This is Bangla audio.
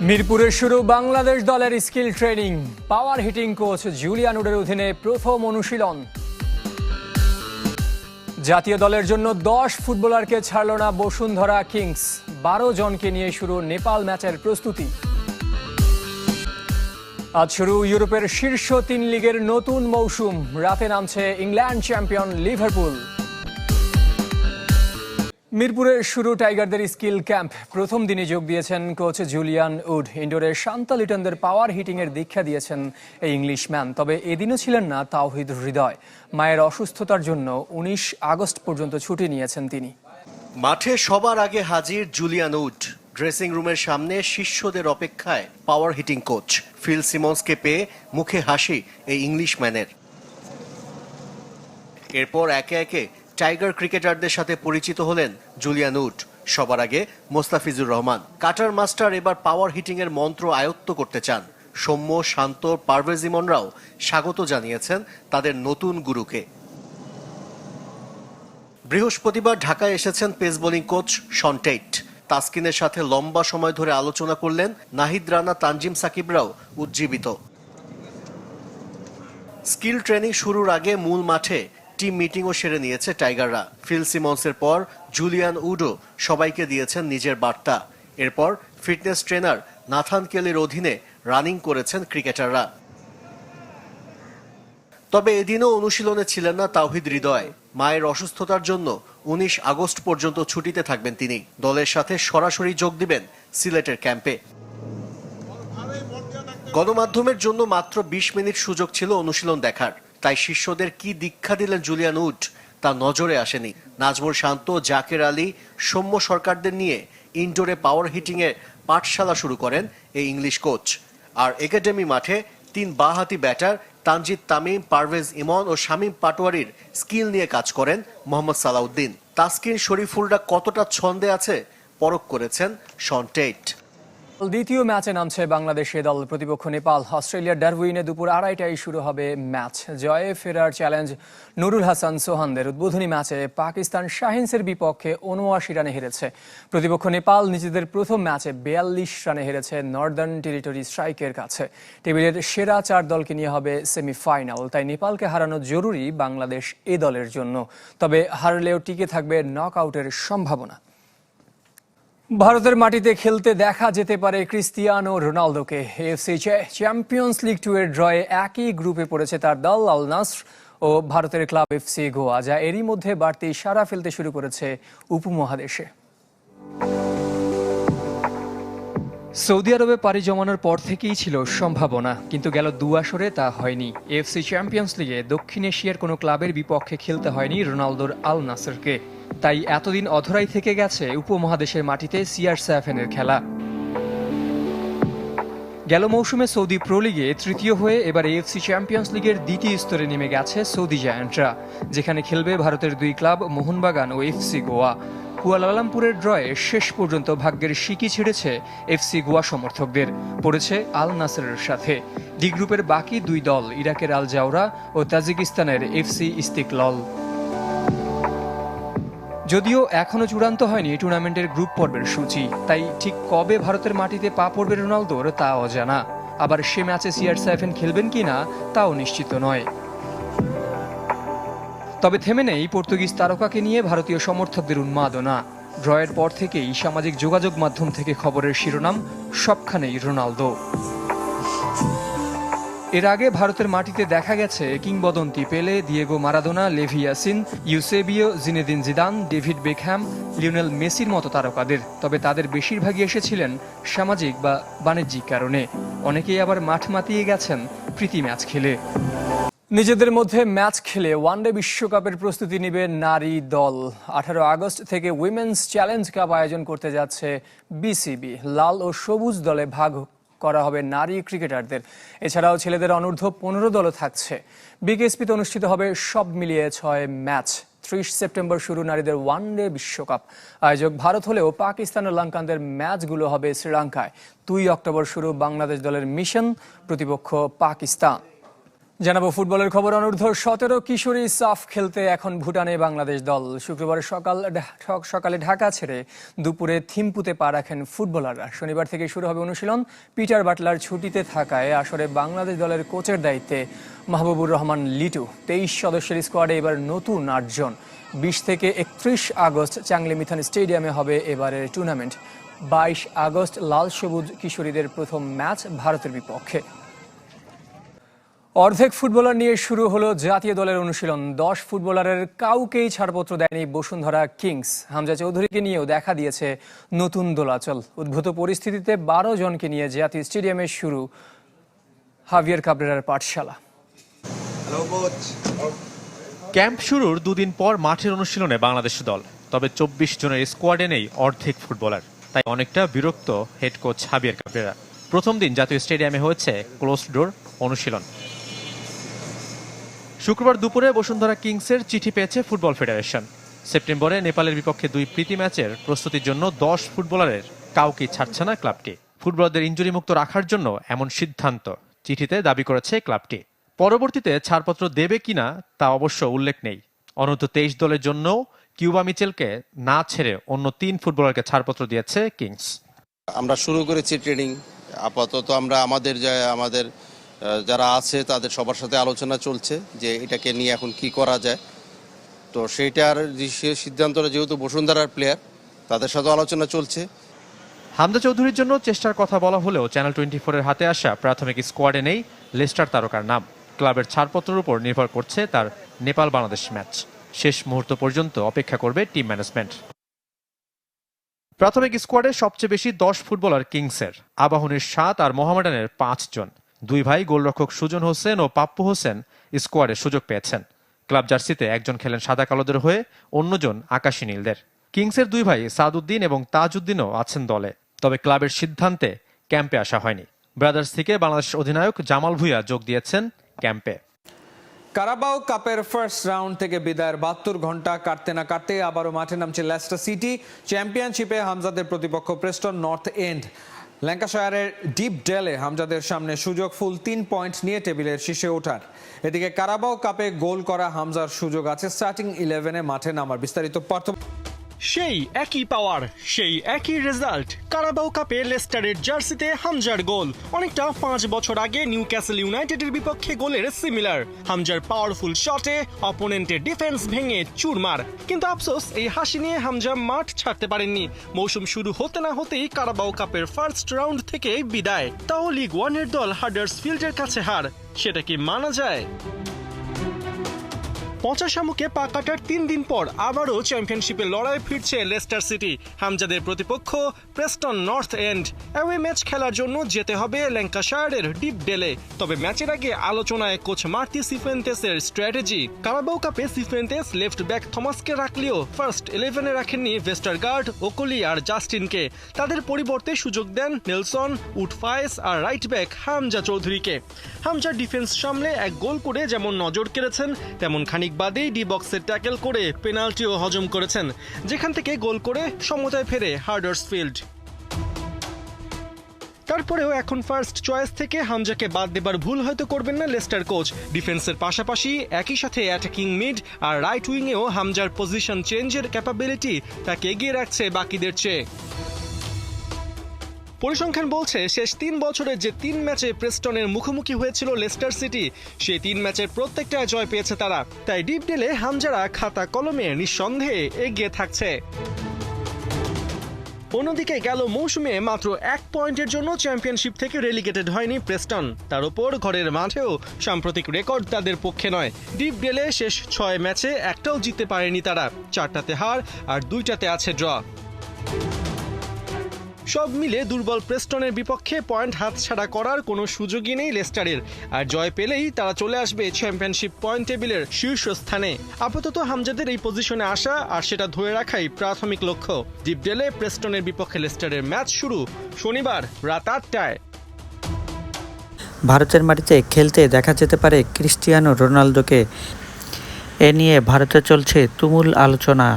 মিরপুরের শুরু বাংলাদেশ দলের skill training. Power hitting coach Julian উডের অধীনে প্রথম অনুশীলন। জাতীয় দলের জন্য 10 ফুটবলারকে ছাড়ল না বসুন্ধরা কিংস। 12 জনকে নিয়ে শুরু নেপাল ম্যাচের প্রস্তুতি। আজ শুরু ইউরোপের শীর্ষ 3 লিগের নতুন মৌসুম। রাতে নামছে ইংল্যান্ড চ্যাম্পিয়ন লিভারপুল। মিরপুরে শুরু টাইগারদের স্কিল ক্যাম্প। প্রথম দিনে যোগ দিয়েছেন কোচ জুলিয়ান উড। ইনডোরে শান্তা লিটনদের পাওয়ার হিটিংয়ের দীক্ষা দিয়েছেন এই ইংলিশম্যান। তবে এদিনও ছিলেন না তাওহিদ হৃদয়। মায়ের অসুস্থতার জন্য 19 আগস্ট পর্যন্ত ছুটি নিয়েছেন তিনি। মাঠে সবার আগে হাজির জুলিয়ান উড। ড্রেসিং রুমের সামনে শিষ্যদের অপেক্ষায় পাওয়ার হিটিং কোচ ফিল সিমন্সকে পেয়ে মুখে হাসি এই ইংলিশম্যানের। এরপর একে একে টাইগার ক্রিকেটারদের সাথে পরিচিত হলেন জুলিয়ান উড। সবার আগে মোস্তাফিজুর রহমান। কাটার মাস্টার এবার পাওয়ার হিটিং এর মন্ত্র আয়ত্ত করতে চান। সৌম্য, শান্ত, পারভেজ ইমনরাও স্বাগত জানিয়েছেন তাদের নতুন গুরুকে। বৃহস্পতিবার ঢাকায় এসেছেন pace bowling coach Shaun Tait. তাসকিনের সাথে লম্বা সময় ধরে আলোচনা করলেন নাহিদ রানা, তানজিম সাকিবরাও উজ্জীবিত। স্কিল ট্রেনিং শুরুর আগে মূল মাঠে টিম মিটিংও সেরে নিয়েছে টাইগাররা। ফিল সিমন্সের পর জুলিয়ান উডও সবাইকে দিয়েছেন নিজের বার্তা। এরপর ফিটনেস ট্রেনার নাথান কেলির অধীনে রানিং করেছেন ক্রিকেটাররা। তবে এদিনও অনুশীলনে ছিলেন না তাওহিদ হৃদয়। মায়ের অসুস্থতার জন্য 19 আগস্ট পর্যন্ত ছুটিতে থাকবেন তিনি। দলের সাথে সরাসরি যোগ দিবেন সিলেটের ক্যাম্পে। গণমাধ্যমের জন্য মাত্র 20 মিনিট সুযোগ ছিল অনুশীলন দেখার। তাই শিষ্যদের কি দীক্ষা দিলেন জুলিয়ান উড তা নজরে আসেনি। নাজমুল শান্ত, জাকের আলী, সৌম্য সরকারদের নিয়ে ইনডোরে পাওয়ার হিটিং এর পাঠশালা শুরু করেন এই ইংলিশ কোচ। আর একাডেমি মাঠে 3 বাঁহাতি ব্যাটার তানজিদ তামিম, পারভেজ ইমন ও শামীম পাটোয়ারির স্কিল নিয়ে কাজ করেন মোহাম্মদ সালাউদ্দিন। তাসকিন, শরীফুলরা কতটা ছন্দে আছে পরখ করেছেন শন টেইট। দ্বিতীয় ম্যাচে নামছে বাংলাদেশে দল। প্রতিপক্ষ নেপাল। অস্ট্রেলিয়ার ডারউইনে দুপুর 2:30টায় শুরু হবে ম্যাচ। জয়ে ফেরার চ্যালেঞ্জ নুরুল হাসান সোহানদের। উদ্বোধনী ম্যাচে পাকিস্তান শাহিনসের বিপক্ষে 79 রানে হেরেছে। প্রতিপক্ষ নেপাল নিজেদের প্রথম ম্যাচে 42 রানে হেরেছে নর্দার্ন টেরিটরি স্ট্রাইকের কাছে। টেবিলের সেরা 4 দলকে নিয়ে হবে সেমিফাইনাল। তাই নেপালকে হারানো জরুরি বাংলাদেশ এ দলের জন্য। তবে হারলেও টিকে থাকবে নকআউটের সম্ভাবনা। ভারতের মাটিতে খেলতে দেখা যেতে পারে ক্রিস্টিয়ানো রোনালদোকে। এএফসি চ্যাম্পিয়ন্স লিগ 2 এর ড্রয়ে একই গ্রুপে পড়েছে তার দল আল নাসর ও ভারতের ক্লাব এফসি গোয়া, যা এরই মধ্যে বাড়তি সাড়া ফেলতে শুরু করেছে উপমহাদেশে। সৌদি আরবে পাড়ি জমানোর পর থেকেই ছিল সম্ভাবনা, কিন্তু গেল 2 আসরে তা হয়নি। এএফসি চ্যাম্পিয়ন্স লিগে দক্ষিণ এশিয়ার কোনো ক্লাবের বিপক্ষে খেলতে হয়নি রোনালদোর আল নাসরকে। তাই এতদিন অধরাই থেকে গেছে উপমহাদেশের মাটিতে CR7-এর খেলা। গেল মৌসুমে সৌদি প্রো লিগে তৃতীয় হয়ে এবার এএফসি চ্যাম্পিয়ন্স লিগের দ্বিতীয় স্তরে নেমে গেছে সৌদি জায়ান্টরা, যেখানে খেলবে ভারতের 2 ক্লাব মোহনবাগান ও এফসি গোয়া। কুয়ালালামপুরের ড্রয়ে শেষ পর্যন্ত ভাগ্যের শিকি ছেড়েছে এফসি গোয়া সমর্থকদের। পড়েছে আল নাসরের সাথে। ডি গ্রুপের বাকি 2 দল ইরাকের আল জাওরা ও তাজিকিস্তানের এফসি ইস্তিকলাল। যদিও এখনো চূড়ান্ত হয়নি টুর্নামেন্টের গ্রুপ পর্বের সূচি, তাই ঠিক কবে ভারতের মাটিতে পা পড়বে রোনালদোর তা অজানা। আবার সে ম্যাচে CR7 খেলবেন কিনা তাও নিশ্চিত নয়। তবে থেমে নেই পর্তুগিজ তারকাকে নিয়ে ভারতীয় সমর্থকদের উন্মাদনা। ড্রয়ের পর থেকেই সামাজিক যোগাযোগ মাধ্যম থেকে খবরের শিরোনাম সবখানেই রোনালদো। এর আগে ভারতের মাটিতে দেখা গেছে কিংবদন্তি Pele, Diego Maradona, Lev Yashin, Eusebio, Zinedine Zidane, David Beckham, Lionel মেসির মতো তারকাদের। তবে তাদের বেশিরভাগই এসেছিলেন সামাজিক বা বাণিজ্যিক কারণে। অনেকেই আবার মাঠ মাতিয়ে গেছেন প্রীতি ম্যাচ খেলে। নিজেদের মধ্যে ম্যাচ খেলে ওয়ানডে বিশ্বকাপের প্রস্তুতি নেবে নারী দল। 18 আগস্ট থেকে উইমেন্স চ্যালেঞ্জ কাপ আয়োজন করতে যাচ্ছে বিসিবি। লাল ও সবুজ দলে ভাগ করা হবে নারী ক্রিকেটারদের। এছাড়াও ছেলেদের অনূর্ধ্ব 15 দলও থাকছে। বিকেএসপিতে অনুষ্ঠিত হবে সব মিলিয়ে 6 ম্যাচ। 30 সেপ্টেম্বর শুরু নারীদের ওয়ানডে বিশ্বকাপ। আয়োজক ভারত হলেও পাকিস্তান ও লঙ্কানদের ম্যাচগুলো হবে শ্রীলঙ্কায়। 2 অক্টোবর শুরু বাংলাদেশ দলের মিশন, প্রতিপক্ষ পাকিস্তান। জানাবো ফুটবলের খবর। অনূর্ধ্ব 17 কিশোরী সাফ খেলতে এখন ভুটানে বাংলাদেশ দল। শুক্রবার সকালে ঢাকা ছেড়ে দুপুরে থিম্পুতে পা রাখেন ফুটবলাররা। শনিবার থেকে শুরু হবে অনুশীলন। পিটার বাটলার ছুটিতে থাকায় আসরে বাংলাদেশ দলের কোচের দায়িত্বে মাহবুবুর রহমান লিটু। 23 সদস্যের স্কোয়াডে এবার নতুন 8 জন। 20 থেকে 31 আগস্ট চাংলিমিথান স্টেডিয়ামে হবে এবারের টুর্নামেন্ট। 22 আগস্ট লাল সবুজ কিশোরীদের প্রথম ম্যাচ ভারতের বিপক্ষে। অর্ধেক ফুটবলার নিয়ে শুরু হলো জাতীয় দলের অনুশীলন। 10 ফুটবলারের কাউকেই ছাড়পত্র দেয়নি বসুন্ধরা কিংস। হামজা চৌধুরীকে নিয়েও দেখা দিয়েছে নতুন দোলাচল। উদ্ভূত পরিস্থিতিতে 12 জনকে নিয়ে জাতীয় স্টেডিয়ামে শুরু হাভিয়ার কাবরেরার পাঠশালা। ক্যাম্প শুরুর দুদিন পর মাঠের অনুশীলনে বাংলাদেশ দল। তবে 24 জনের স্কোয়াডে নেই অর্ধেক ফুটবলার। তাই অনেকটা বিরক্ত হেড কোচ হাভিয়ার কাবরেরা। প্রথম দিন জাতীয় স্টেডিয়ামে হয়েছে ক্লোজড ডোর অনুশীলন। শুক্রবার দুপুরে বসুন্ধরা কিংসের চিঠি পেয়েছে ফুটবল ফেডারেশন। সেপ্টেম্বরে নেপালের বিপক্ষে 2 প্রীতি ম্যাচের প্রস্তুতির জন্য 10 ফুটবলারের কাউকে ছাড়ছে না ক্লাবটি। ফুটবলারদের ইনজুরি মুক্ত রাখার জন্য এমন সিদ্ধান্ত চিঠিতে দাবি করেছে ক্লাবটি। পরবর্তীতে ছাড়পত্র দেবে কিনা তা অবশ্য উল্লেখ নেই। অনূর্ধ্ব 23 দলের জন্য কিউবা মিচেলকে না ছেড়ে অন্য 3 ফুটবলারকে ছাড়পত্র দিয়েছে কিংস। আমরা শুরু করেছি ট্রেনিং। আপাতত আমরা আমাদের যারা আছে তাদের সবার সাথে আলোচনা চলছে যে এটাকে নিয়ে এখন কি করা যায়। তো সেইটার সিদ্ধান্তটা যেহেতু বসুন্ধরার প্লেয়ার, তাদের সাথে আলোচনা চলছে। হামজা চৌধুরীর জন্য চেষ্টার কথা বলা হলেও চ্যানেল 24-এর হাতে আসা প্রাথমিক স্কোয়াডে নেই লেস্টার তারকার নাম। ক্লাবের ছাড়পত্রের উপর নির্ভর করছে তার নেপাল বাংলাদেশ ম্যাচ। শেষ মুহূর্ত পর্যন্ত অপেক্ষা করবে টিম ম্যানেজমেন্ট। প্রাথমিক স্কোয়াডে সবচেয়ে বেশি 10 ফুটবলার কিংসের। আবাহনীর 7 আর মোহামেডানের 5 জন। 2 ভাই গোলরক্ষক সুজন হোসেন ও পাপ্পু হোসেন স্কোয়াডে সুযোগ পেয়েছেন। ক্লাব জার্সিতে একজন খেলেন সাদা কালোদের হয়ে, অন্যজন আকাশী নীলদের। কিংসের 2 ভাই সাদউদ্দিন এবং তাজউদ্দিনও আছেন দলে। তবে ক্লাবের সিদ্ধান্তে ক্যাম্পে আসা হয়নি। ব্রাদার্স থেকে বাংলাদেশ অধিনায়ক জামাল ভুঁইয়া যোগ দিয়েছেন ক্যাম্পে। কারাবাও কাপের ফার্স্ট রাউন্ড থেকে বিদায়ের 72 ঘন্টা কাটতে না কাটতে আবারও মাঠে নামছে লেস্টার সিটি। চ্যাম্পিয়নশিপে হামজাদের প্রতিপক্ষ প্রেস্টন নর্থ এন্ড। ল্যাঙ্কাশায়ারের ডিপ ডেলে হামজাদের সামনে সুযোগ ফুল 3 পয়েন্ট নিয়ে টেবিলের শীর্ষে ওঠার। এদিকে কারাবাও কাপে গোল করা হামজার সুযোগ আছে স্টার্টিং 11-এ মাঠে নামার। বিস্তারিত সেই একই পাওয়ার, সেই একই রেজাল্ট। কারাবাও কাপে লেস্টারের জার্সিতে হামজার গোল অনেকটা 5 বছর আগে নিউক্যাসল ইউনাইটেডের বিপক্ষে গোলের সিমিলার। হামজার পাওয়ারফুল শটে অপোনেন্টের ডিফেন্স ভেঙে চুরমার। কিন্তু আফসোস, এই হাসি নিয়ে হামজা মাঠ ছাড়তে পারেননি। মৌসুম শুরু হতে না হতেই কারাবাও কাপের ফার্স্ট রাউন্ড থেকে বিদায়। তাও লিগ 1-এর দল হাডার্সফিল্ডের কাছে হার। সেটা কি মানা যায়? 50 শামুকে পা কাটার 3 দিন পর আবারও চ্যাম্পিয়নশিপে লড়াই ফিরছে লেস্টার সিটি। হামজাদের প্রতিপক্ষ Preston North End. Away match খেলার জন্য যেতে হবে ল্যাঙ্কাশায়ারের ডিপ ডেলে। তবে ম্যাচের আগে আলোচনায় কোচ মার্তি সিফুয়েন্তেসের স্ট্র্যাটেজি। কারাবাও কাপে সিফুয়েন্তেস লেফট ব্যাক থমাসকে রাখলেও ফার্স্ট 11-এ রাখেননি ভেস্টারগার্ড, ওকলি আর জাস্টিনকে। তাদের পরিবর্তে সুযোগ দেন নেলসন, উডফায়েস আর রাইট ব্যাক হামজা চৌধুরীকে। হামজার ডিফেন্স সামলে এক গোল করে যেমন নজর কেড়েছেন, তেমন খানিক বাদেই ডি বক্সে ট্যাকেল করে পেনাল্টিও হজম করেছেন, যেখান থেকে গোল করে সমতায় ফেরে হাডার্সফিল্ড। তারপরেও এখন ফার্স্ট চয়েস থেকে হামজাকে বাদ দেবার ভুল হয়তো করবেন না লেস্টার কোচ। ডিফেন্সের পাশাপাশি একই সাথে অ্যাটাকিং মিড আর রাইট উইংয়েও হামজার পজিশন চেঞ্জের ক্যাপাবিলিটি তাকে এগিয়ে রাখছে বাকিদের চেয়ে। পরিসংখ্যান বলছে শেষ 3 বছরে যে 3 ম্যাচে প্রেস্টনের মুখোমুখি হয়েছিল লেস্টার সিটি, সেই 3 ম্যাচের প্রত্যেকটা জয় পেয়েছে তারা। তাই ডিপ ডেলে হামজারা খাতা কলমে নিঃসন্দেহে এগিয়ে থাকছে। অন্যদিকে গেল মৌসুমে মাত্র 1 পয়েন্টের জন্য চ্যাম্পিয়নশিপ থেকে রেলিগেটেড হয়নি প্রেস্টন। তার উপর ঘরের মাঠেও সাম্প্রতিক রেকর্ড তাদের পক্ষে নয়। ডিপ ডেলে শেষ 6 ম্যাচে একটাও জিততে পারেনি তারা। 4টাতে হার আর 2টাতে আছে ড্র। সব মিলে দুর্বল প্রেস্টনের বিপক্ষে পয়েন্ট হাতছাড়া করার কোনো সুযোগই নেই লেস্টারের। আর জয় পেলেই তারা চলে আসবে চ্যাম্পিয়নশিপ পয়েন্ট টেবিলের শীর্ষস্থানে। আপাতত হামজাদের এই পজিশনে আসা আর সেটা ধরে রাখাই প্রাথমিক লক্ষ্য। ডিপডেলে প্রেস্টনের বিপক্ষে লেস্টারের ম্যাচ শুরু শনিবার রাত 8টায়। ভারতের মাটিতে খেলতে দেখা যেতে পারে ক্রিস্টিয়ানো রোনালদোকে। এ নিয়ে ভারতে চলছে তুমুল আলোচনা।